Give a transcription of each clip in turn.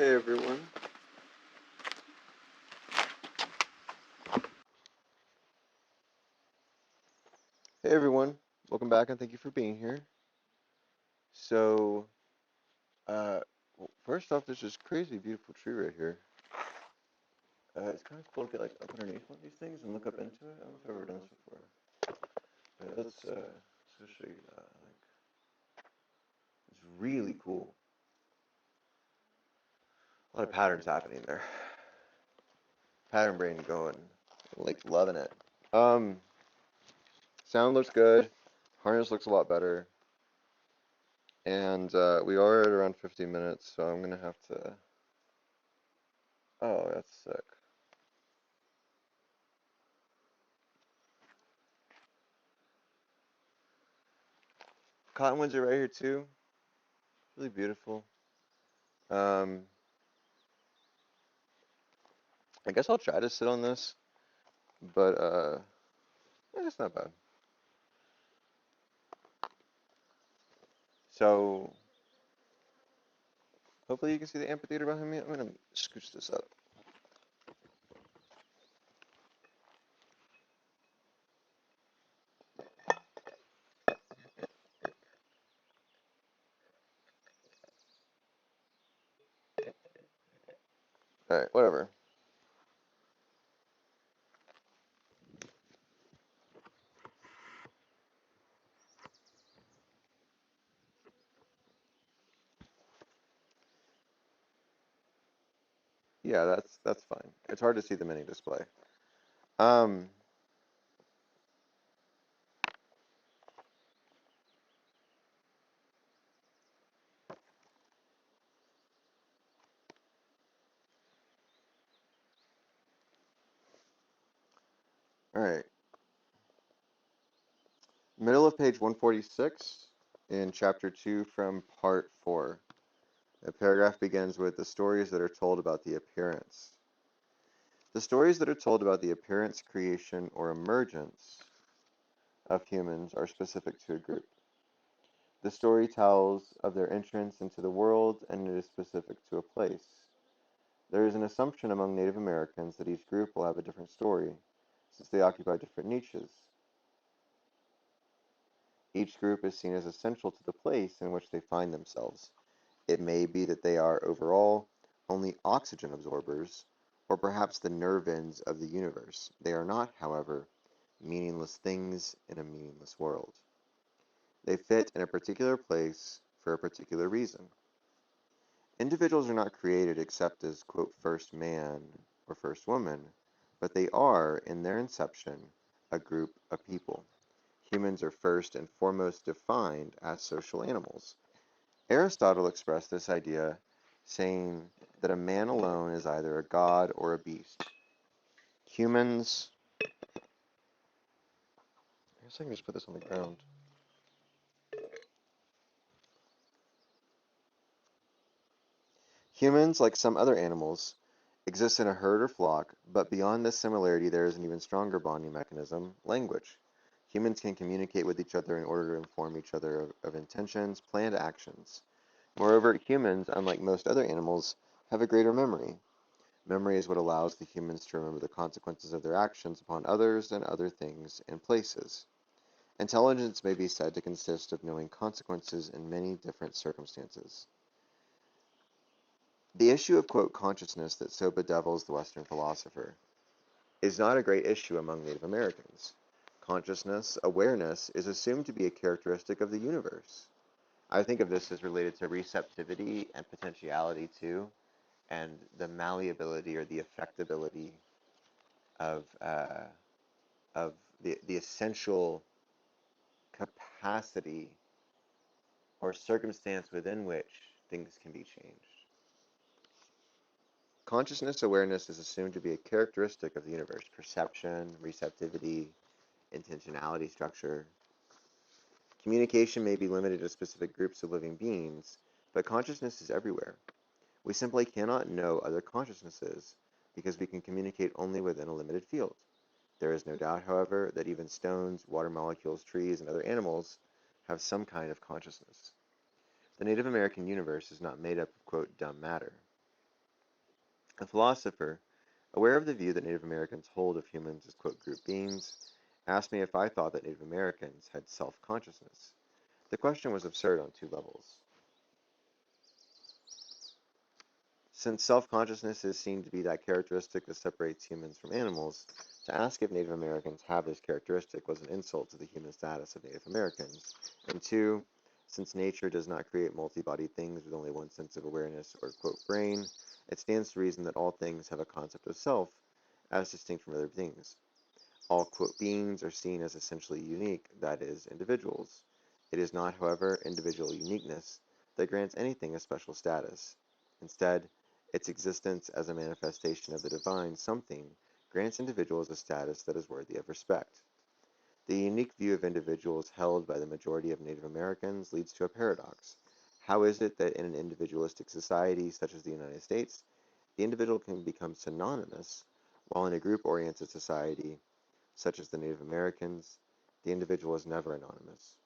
Hey everyone. Hey everyone. Welcome back and thank you for being here. So, well, first off, there's this crazy beautiful tree right here. It's kind of cool to get like up underneath one of these things and look up into it. I don't know if I've ever done this before. But let's show you that. It's really cool. A lot of patterns happening there. Pattern brain going, like loving it. Sound looks good. Harness looks a lot better. And we are at around 50 minutes, so I'm gonna have to. Oh, that's sick. Cottonwoods are right here too. Really beautiful. Um, I guess I'll try to sit on this, but it's not bad. So hopefully you can see the amphitheater behind me. I'm gonna scooch this up. All right, whatever. Yeah, that's fine. It's hard to see the mini display. Um, all right. Middle of page 146 in chapter 2 from part 4. The paragraph begins with the stories that are told about the appearance. The stories that are told about the appearance, creation, or emergence of humans are specific to a group. The story tells of their entrance into the world, and it is specific to a place. There is an assumption among Native Americans that each group will have a different story, since they occupy different niches. Each group is seen as essential to the place in which they find themselves. It may be that they are, overall, only oxygen absorbers, or perhaps the nerve ends of the universe. They are not, however, meaningless things in a meaningless world. They fit in a particular place for a particular reason. Individuals are not created except as, quote, first man or first woman, but they are, in their inception, a group of people. Humans are first and foremost defined as social animals. Aristotle expressed this idea, saying that a man alone is either a god or a beast. Humans, I guess I can just put this on the ground. Humans, like some other animals, exist in a herd or flock, but beyond this similarity there is an even stronger bonding mechanism, language. Humans can communicate with each other in order to inform each other of intentions, planned actions. Moreover, humans, unlike most other animals, have a greater memory. Memory is what allows the humans to remember the consequences of their actions upon others and other things and places. Intelligence may be said to consist of knowing consequences in many different circumstances. The issue of, quote, consciousness that so bedevils the Western philosopher is not a great issue among Native Americans. Consciousness, awareness, is assumed to be a characteristic of the universe. I think of this as related to receptivity and potentiality too, and the malleability or the affectability of of the essential capacity or circumstance within which things can be changed. Consciousness awareness is assumed to be a characteristic of the universe: perception, receptivity, intentionality, structure. Communication may be limited to specific groups of living beings, but consciousness is everywhere. We simply cannot know other consciousnesses because we can communicate only within a limited field. There is no doubt, however, that even stones, water molecules, trees, and other animals have some kind of consciousness. The Native American universe is not made up of, quote, dumb matter. A philosopher, aware of the view that Native Americans hold of humans as, quote, group beings, asked me if I thought that Native Americans had self-consciousness. The question was absurd on two levels. Since self-consciousness is seen to be that characteristic that separates humans from animals, to ask if Native Americans have this characteristic was an insult to the human status of Native Americans. And two, since nature does not create multi-bodied things with only one sense of awareness or, quote, brain, it stands to reason that all things have a concept of self as distinct from other things. All, quote, beings are seen as essentially unique, that is, individuals. It is not, however, individual uniqueness that grants anything a special status. Instead, its existence as a manifestation of the divine something grants individuals a status that is worthy of respect. The unique view of individuals held by the majority of Native Americans leads to a paradox. How is it that in an individualistic society such as the United States, the individual can become synonymous, while in a group-oriented society such as the Native Americans, the individual is never anonymous?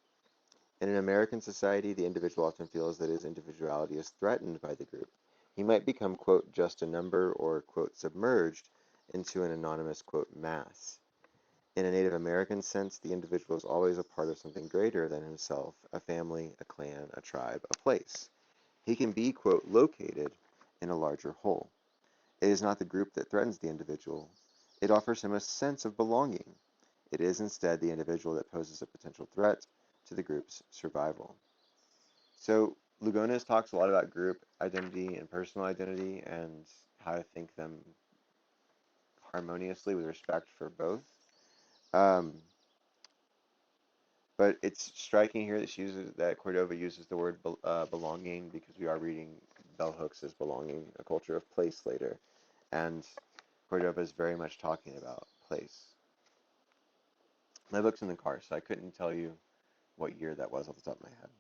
In an American society, the individual often feels that his individuality is threatened by the group. He might become, quote, just a number or, quote, submerged into an anonymous, quote, mass. In a Native American sense, the individual is always a part of something greater than himself, a family, a clan, a tribe, a place. He can be, quote, located in a larger whole. It is not the group that threatens the individual. It offers him a sense of belonging. It is instead the individual that poses a potential threat to the group's survival. So Lugones talks a lot about group identity and personal identity and how to think them harmoniously with respect for both. Um, but it's striking here that Cordova uses the word belonging, because we are reading Bell Hooks' Belonging, A Culture of Place later, and Cordova is very much talking about place. My book's in the car, so I couldn't tell you what year that was off the top of my head.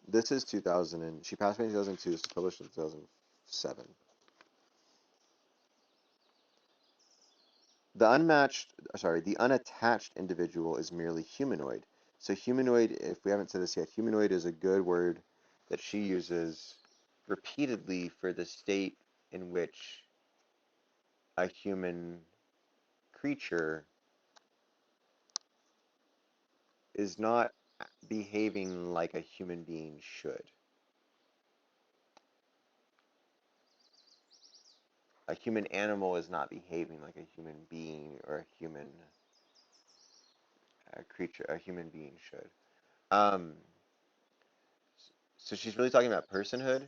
This is 2000, and she passed away in 2002, so published in 2007. The unattached individual is merely humanoid. So humanoid, if we haven't said this yet, humanoid is a good word that she uses repeatedly for the state in which a human creature is not behaving like a human being should. A human animal is not behaving like a human being or a human creature, a human being should. Um, so she's really talking about personhood,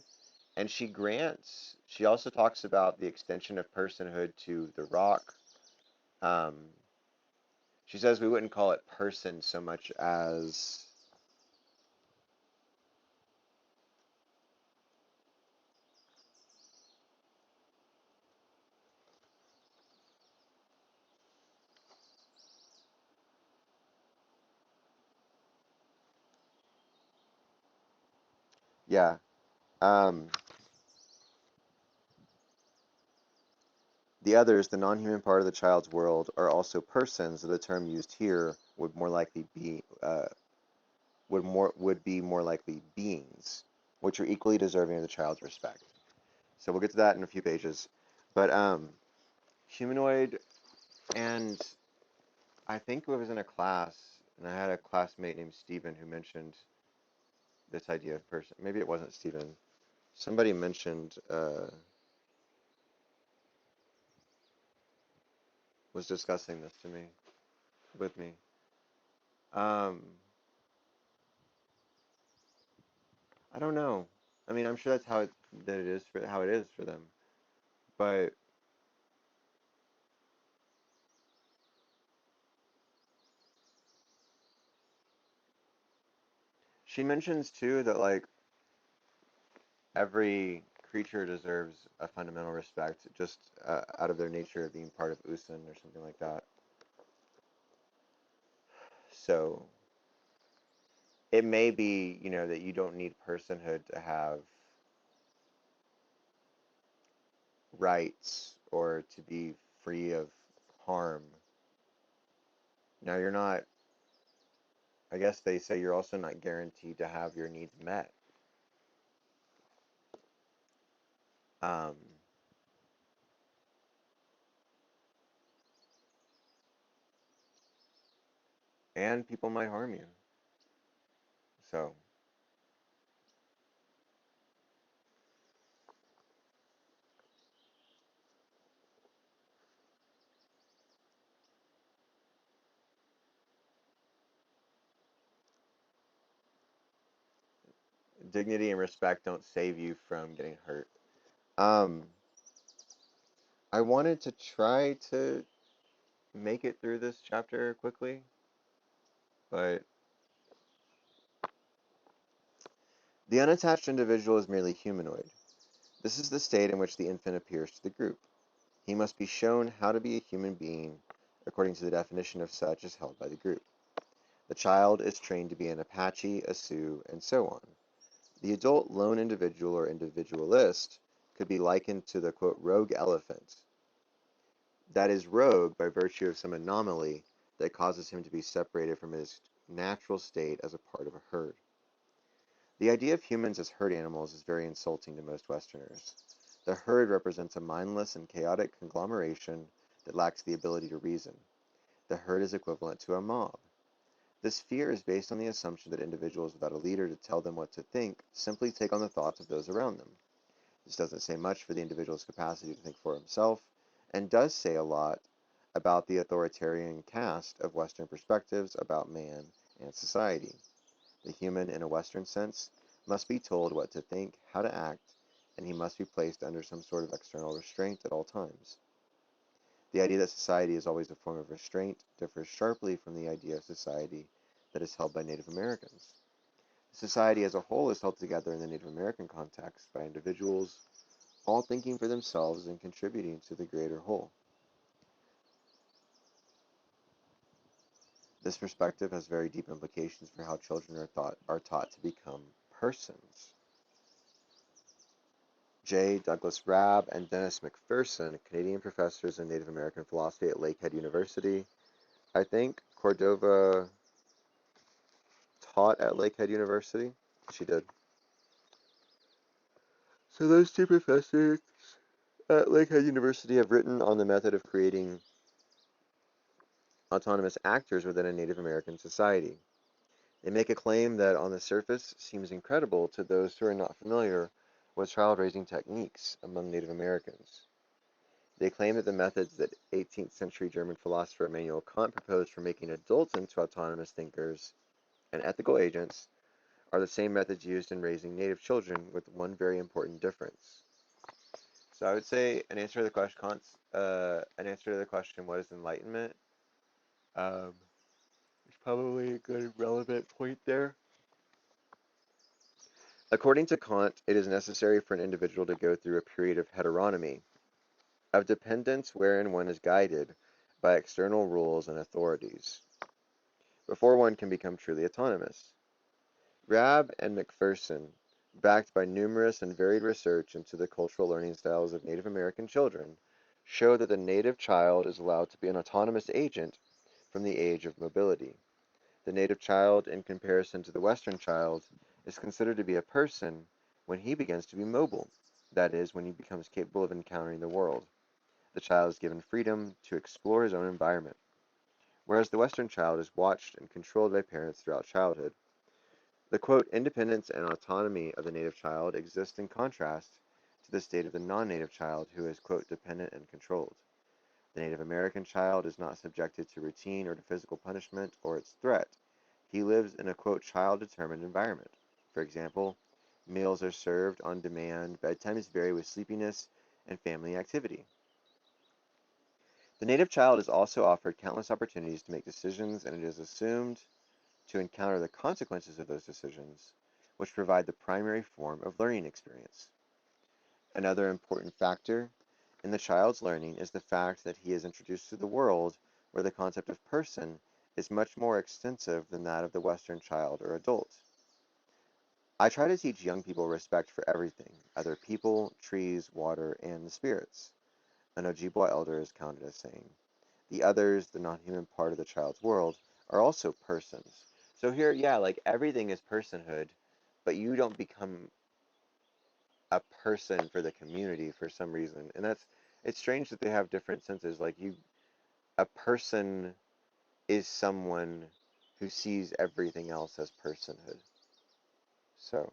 and she also talks about the extension of personhood to the rock. Um, she says we wouldn't call it person so much as yeah. Um, the others, the non-human part of the child's world, are also persons. So the term used here would more likely be would be more likely beings, which are equally deserving of the child's respect. So we'll get to that in a few pages. But humanoid, and I think I was in a class, and I had a classmate named Stephen who mentioned this idea of person. Maybe it wasn't Stephen. Somebody mentioned, was discussing this to me, with me. Um, I don't know. I mean, I'm sure that's how it is for them. But she mentions too that like every creature deserves a fundamental respect, just out of their nature of being part of Usan or something like that. So it may be, that you don't need personhood to have rights or to be free of harm. Now, you're not, I guess they say you're also not guaranteed to have your needs met. Um, and people might harm you. So, dignity and respect don't save you from getting hurt. Um, I wanted to try to make it through this chapter quickly, but the unattached individual is merely humanoid. This is the state in which the infant appears to the group. He must be shown how to be a human being according to the definition of such as held by the group. The child is trained to be an Apache, a Sioux, and so on. The adult lone individual or individualist could be likened to the quote rogue elephant. That is rogue by virtue of some anomaly that causes him to be separated from his natural state as a part of a herd. The idea of humans as herd animals is very insulting to most Westerners. The herd represents a mindless and chaotic conglomeration that lacks the ability to reason. The herd is equivalent to a mob. This fear is based on the assumption that individuals without a leader to tell them what to think simply take on the thoughts of those around them. This doesn't say much for the individual's capacity to think for himself, and does say a lot about the authoritarian cast of Western perspectives about man and society. The human, in a Western sense, must be told what to think, how to act, and he must be placed under some sort of external restraint at all times. The idea that society is always a form of restraint differs sharply from the idea of society that is held by Native Americans. Society as a whole is held together in the Native American context by individuals, all thinking for themselves and contributing to the greater whole. This perspective has very deep implications for how children are taught to become persons. J. Douglas Rabb and Dennis McPherson, Canadian professors in Native American philosophy at Lakehead University. I think Cordova taught at Lakehead University. She did. So those two professors at Lakehead University have written on the method of creating autonomous actors within a Native American society. They make a claim that on the surface seems incredible to those who are not familiar with child raising techniques among Native Americans. They claim that the methods that 18th century German philosopher Immanuel Kant proposed for making adults into autonomous thinkers and ethical agents are the same methods used in raising native children, with one very important difference. So I would say an answer to the question, what is enlightenment? Um, there's probably a good relevant point there. According to Kant, it is necessary for an individual to go through a period of heteronomy, of dependence wherein one is guided by external rules and authorities, before one can become truly autonomous. Rabb and McPherson, backed by numerous and varied research into the cultural learning styles of Native American children, show that the native child is allowed to be an autonomous agent from the age of mobility. The native child, in comparison to the Western child, is considered to be a person when he begins to be mobile, that is, when he becomes capable of encountering the world. The child is given freedom to explore his own environment, whereas the Western child is watched and controlled by parents throughout childhood. The quote, independence and autonomy of the native child exist in contrast to the state of the non-native child who is, quote, dependent and controlled. The Native American child is not subjected to routine or to physical punishment or its threat. He lives in a, quote, child-determined environment. For example, meals are served on demand, bedtimes vary with sleepiness and family activity. The native child is also offered countless opportunities to make decisions, and it is assumed to encounter the consequences of those decisions, which provide the primary form of learning experience. Another important factor in the child's learning is the fact that he is introduced to the world where the concept of person is much more extensive than that of the Western child or adult. I try to teach young people respect for everything, other people, trees, water, and the spirits. An Ojibwa elder is counted as saying. The others, the non-human part of the child's world, are also persons. So here, yeah, like everything is personhood, but you don't become a person for the community for some reason. And it's strange that they have different senses. Like a person is someone who sees everything else as personhood. So,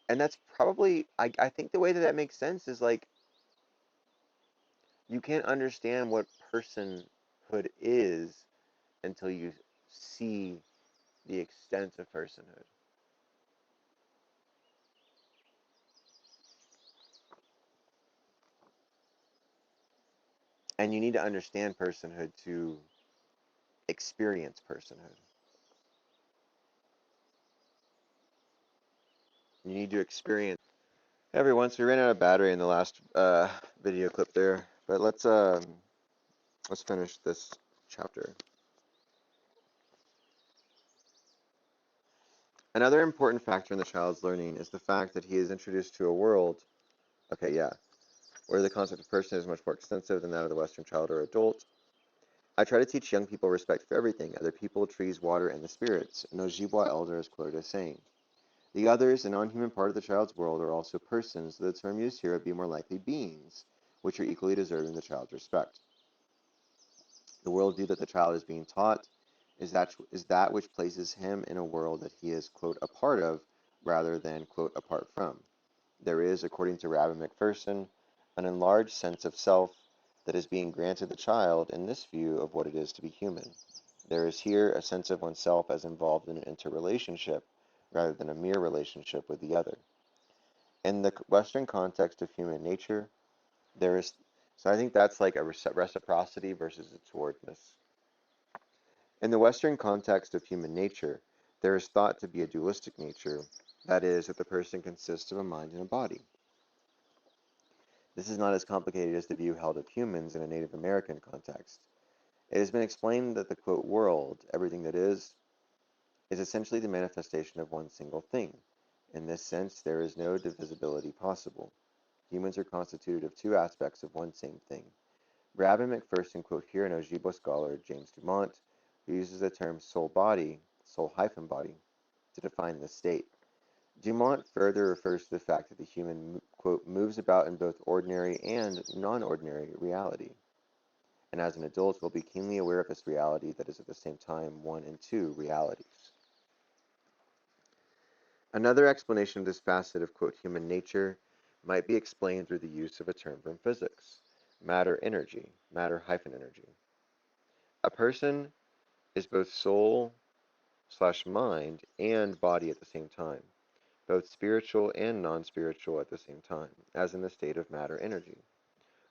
and that's probably, I think the way that makes sense is like, you can't understand what personhood is until you see the extent of personhood. And you need to understand personhood to experience personhood. You need to experience. Every once we ran out of battery in the last video clip there, but let's finish this chapter. Another important factor in the child's learning is the fact that he is introduced to a world, okay, yeah, where the concept of person is much more extensive than that of the Western child or adult. I try to teach young people respect for everything, other people, trees, water, and the spirits. An Ojibwa elder is quoted as saying, "The others, a non-human part of the child's world, are also persons, though the term used here would be more likely beings, which are equally deserving the child's respect. The worldview that the child is being taught is that which places him in a world that he is, quote, a part of, rather than, quote, apart from. There is, according to Rabbi McPherson, an enlarged sense of self that is being granted the child in this view of what it is to be human. There is here a sense of oneself as involved in an interrelationship rather than a mere relationship with the other. In the Western context of human nature, there is, so I think that's like a reciprocity versus a towardness. In the Western context of human nature, there is thought to be a dualistic nature, that is, that the person consists of a mind and a body. This is not as complicated as the view held of humans in a Native American context. It has been explained that the, quote, world, everything that is essentially the manifestation of one single thing. In this sense, there is no divisibility possible. Humans are constituted of two aspects of one same thing. Rabbi McPherson quote here an Ojibwa scholar, James Dumont, who uses the term soul-body, soul-body, to define this state. Dumont further refers to the fact that the human, quote, moves about in both ordinary and non-ordinary reality, and as an adult will be keenly aware of this reality that is at the same time one and two realities. Another explanation of this facet of, quote, human nature might be explained through the use of a term from physics, matter-energy, matter-energy. A person is both soul/mind and body at the same time, both spiritual and non-spiritual at the same time, as in the state of matter-energy.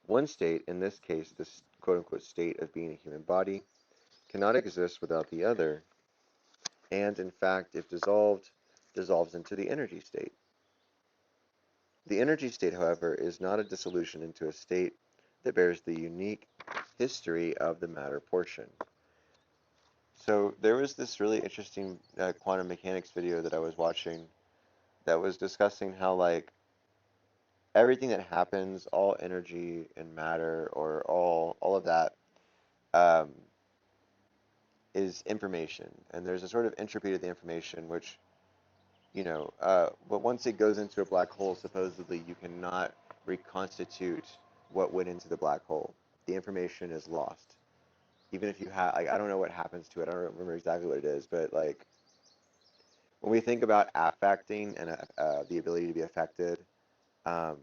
One state, in this case this quote-unquote state of being a human body, cannot exist without the other, and in fact, if dissolved, dissolves into the energy state. The energy state, however, is not a dissolution into a state that bears the unique history of the matter portion. So there was this really interesting quantum mechanics video that I was watching that was discussing how like everything that happens, all energy and matter, or all of that, um, is information, and there's a sort of entropy to the information, which but once it goes into a black hole, supposedly you cannot reconstitute what went into the black hole. The information is lost. Even if you have, like, I don't know what happens to it. I don't remember exactly what it is, but like when we think about affecting and the ability to be affected, um,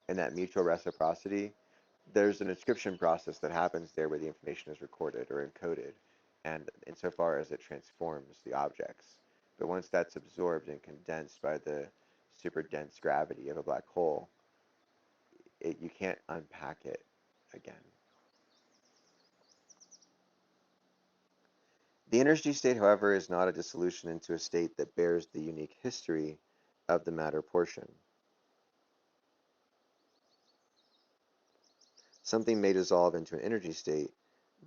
and that mutual reciprocity, there's an inscription process that happens there where the information is recorded or encoded, and insofar as it transforms the objects. But once that's absorbed and condensed by the super dense gravity of a black hole, you can't unpack it again. The energy state, however, is not a dissolution into a state that bears the unique history of the matter portion. Something may dissolve into an energy state,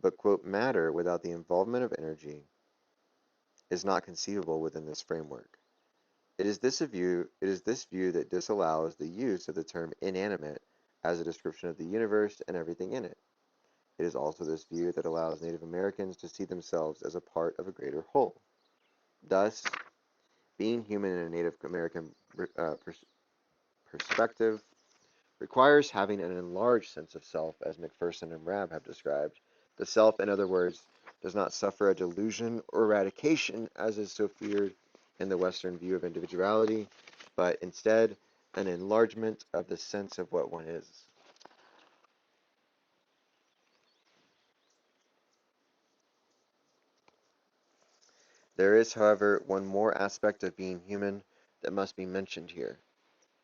but, quote, matter without the involvement of energy is not conceivable within this framework. It is this view that disallows the use of the term inanimate as a description of the universe and everything in it. It is also this view that allows Native Americans to see themselves as a part of a greater whole. Thus, being human in a Native American perspective requires having an enlarged sense of self, as McPherson and Rab have described, The self, in other words, does not suffer a delusion or eradication, as is so feared in the Western view of individuality, but instead an enlargement of the sense of what one is. There is, however, one more aspect of being human that must be mentioned here.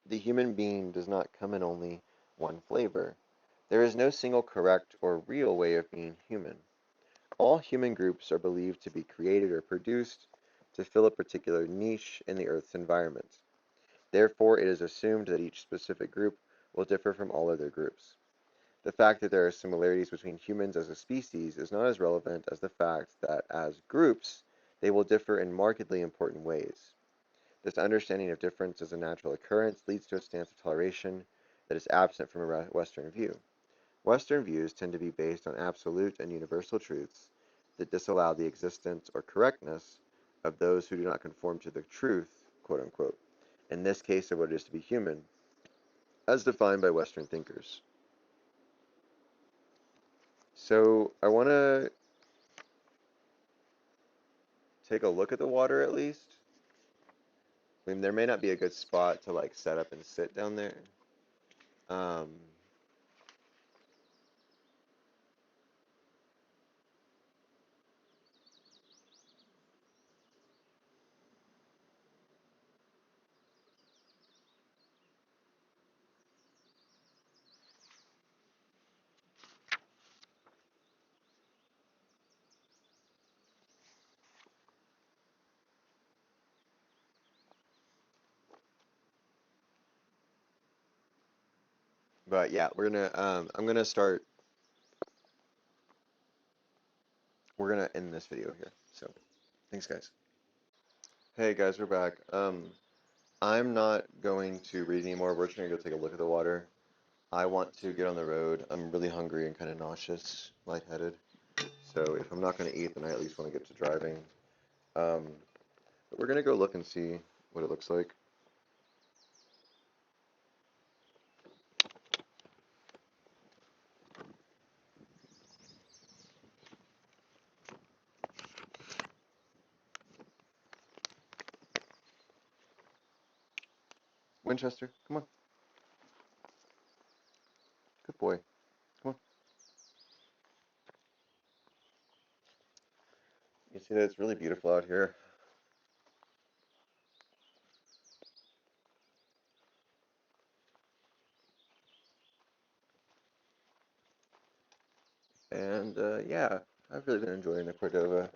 The human being does not come in only one flavor. There is no single correct or real way of being human. All human groups are believed to be created or produced to fill a particular niche in the Earth's environment. Therefore, it is assumed that each specific group will differ from all other groups. The fact that there are similarities between humans as a species is not as relevant as the fact that, as groups, they will differ in markedly important ways. This understanding of difference as a natural occurrence leads to a stance of toleration that is absent from a Western view. Western views tend to be based on absolute and universal truths that disallow the existence or correctness of those who do not conform to the truth, quote unquote, in this case of what it is to be human, as defined by Western thinkers. So I want to take a look at the water at least. I mean, there may not be a good spot to like set up and sit down there. Um, but yeah, I'm gonna start, we're gonna end this video here. So thanks guys. Hey guys, we're back. I'm not going to read anymore. We're just gonna go take a look at the water. I want to get on the road. I'm really hungry and kind of nauseous, lightheaded. So if I'm not gonna eat, then I at least want to get to driving. Um, but we're gonna go look and see what it looks like. Winchester, come on. Good boy. Come on. You see that it's really beautiful out here. And yeah, I've really been enjoying the Cordova.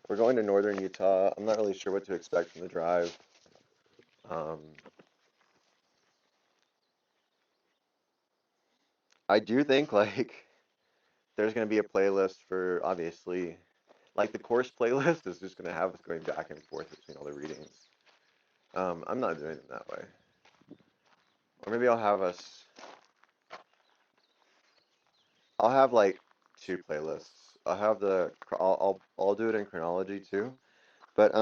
We're going to northern Utah. I'm not really sure what to expect from the drive. Um, I do think like there's going to be a playlist for obviously, like the course playlist is just going to have us going back and forth between all the readings. I'm not doing it that way. Or maybe I'll have like two playlists. I'll do it in chronology too. But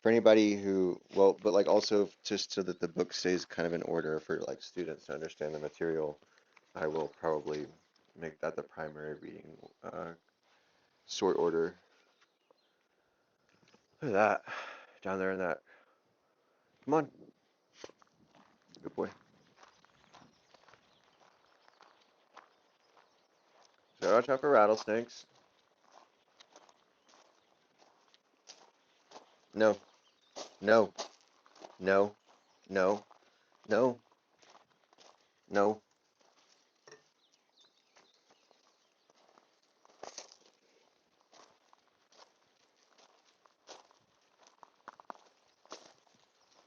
for anybody who, well, but like also just so that the book stays kind of in order for like students to understand the material, I will probably make that the primary reading sort order. Look at that down there in that. Come on, good boy. So watch out for rattlesnakes. No, no, no, no, no, no.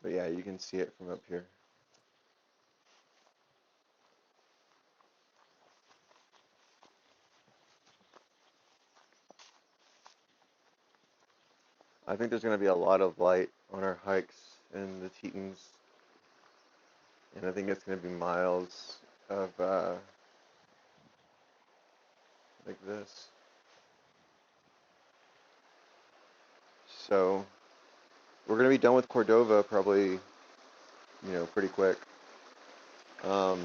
But yeah, you can see it from up here. I think there's going to be a lot of light on our hikes in the Tetons, and I think it's going to be miles of like this. So we're going to be done with Cordova probably, pretty quick. Um,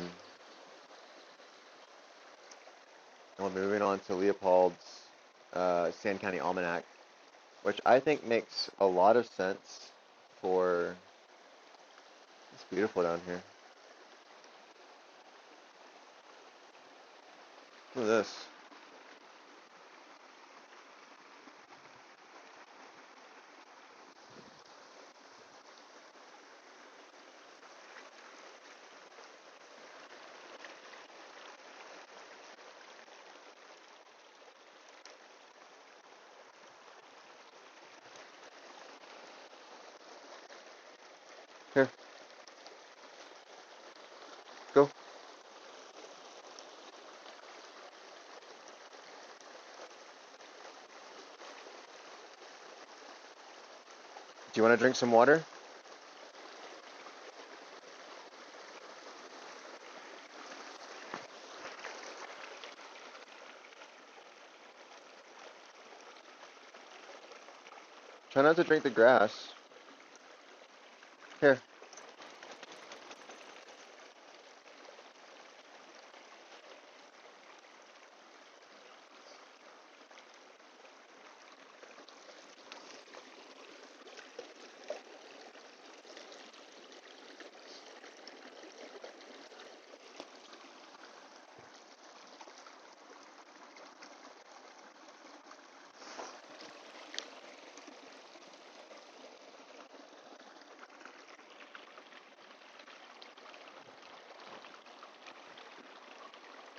We're moving on to Leopold's Sand County Almanac, which I think makes a lot of sense for. It's beautiful down here. Look at this. Here, go. Do you want to drink some water? Try not to drink the grass. Here.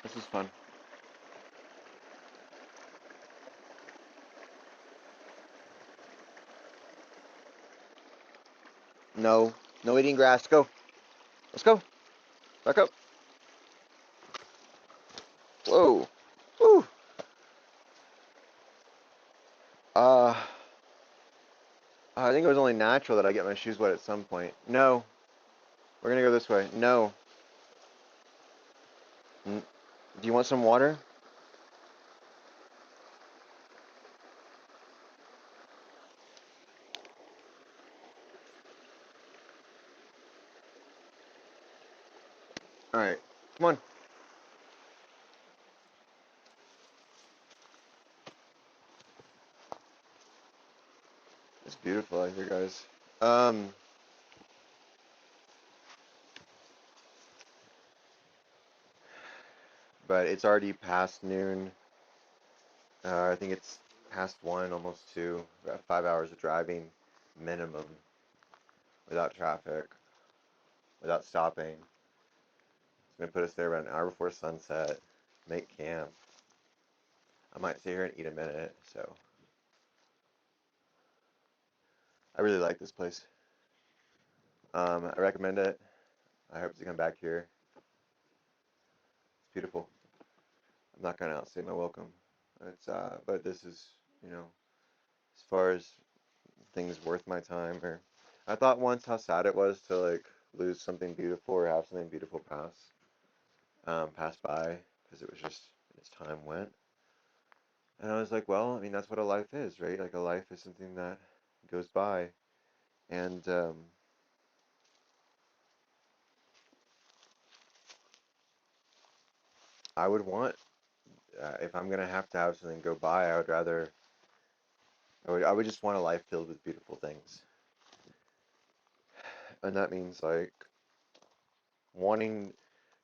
This is fun. No. No eating grass. Go. Let's go. Back up. Whoa. Woo. Uh, I think it was only natural that I get my shoes wet at some point. No. We're gonna go this way. No. Do you want some water? Alright. Come on. It's beautiful out here, guys. But it's already past noon. I think it's past 1, almost 2. About 5 hours of driving minimum without traffic, without stopping. It's going to put us there about an hour before sunset, make camp. I might stay here and eat a minute, so. I really like this place. I recommend it. I hope to come back here. It's beautiful. I'm not going to outstay my welcome. But this is, as far as things worth my time, or I thought once how sad it was to like lose something beautiful or have something beautiful pass by, because it was just as time went. And I was like, well, I mean, that's what a life is, right? Like a life is something that goes by, and I would want, if I'm gonna have to have something go by, I would just want a life filled with beautiful things, and that means like wanting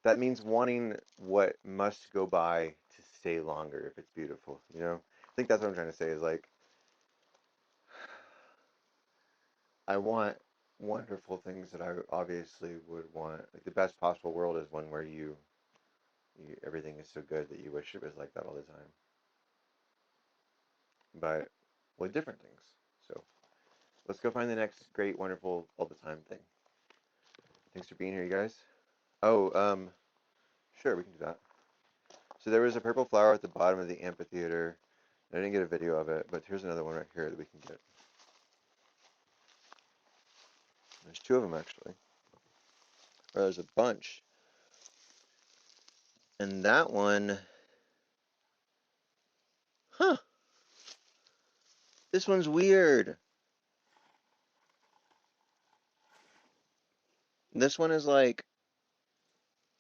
that means wanting what must go by to stay longer if it's beautiful, I think that's what I'm trying to say is like I want wonderful things that I obviously would want. Like the best possible world is one where everything is so good that you wish it was like that all the time. But with different things. So let's go find the next great, wonderful, all the time thing. Thanks for being here, you guys. Oh, sure, we can do that. So there was a purple flower at the bottom of the amphitheater. I didn't get a video of it, but here's another one right here that we can get. There's 2 of them actually. Or there's a bunch. And that one, huh? This one's weird. This one is like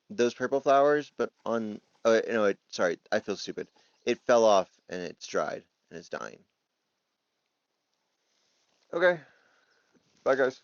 those purple flowers, but on Oh, no, sorry, I feel stupid. It fell off and it's dried and it's dying. Okay, bye guys.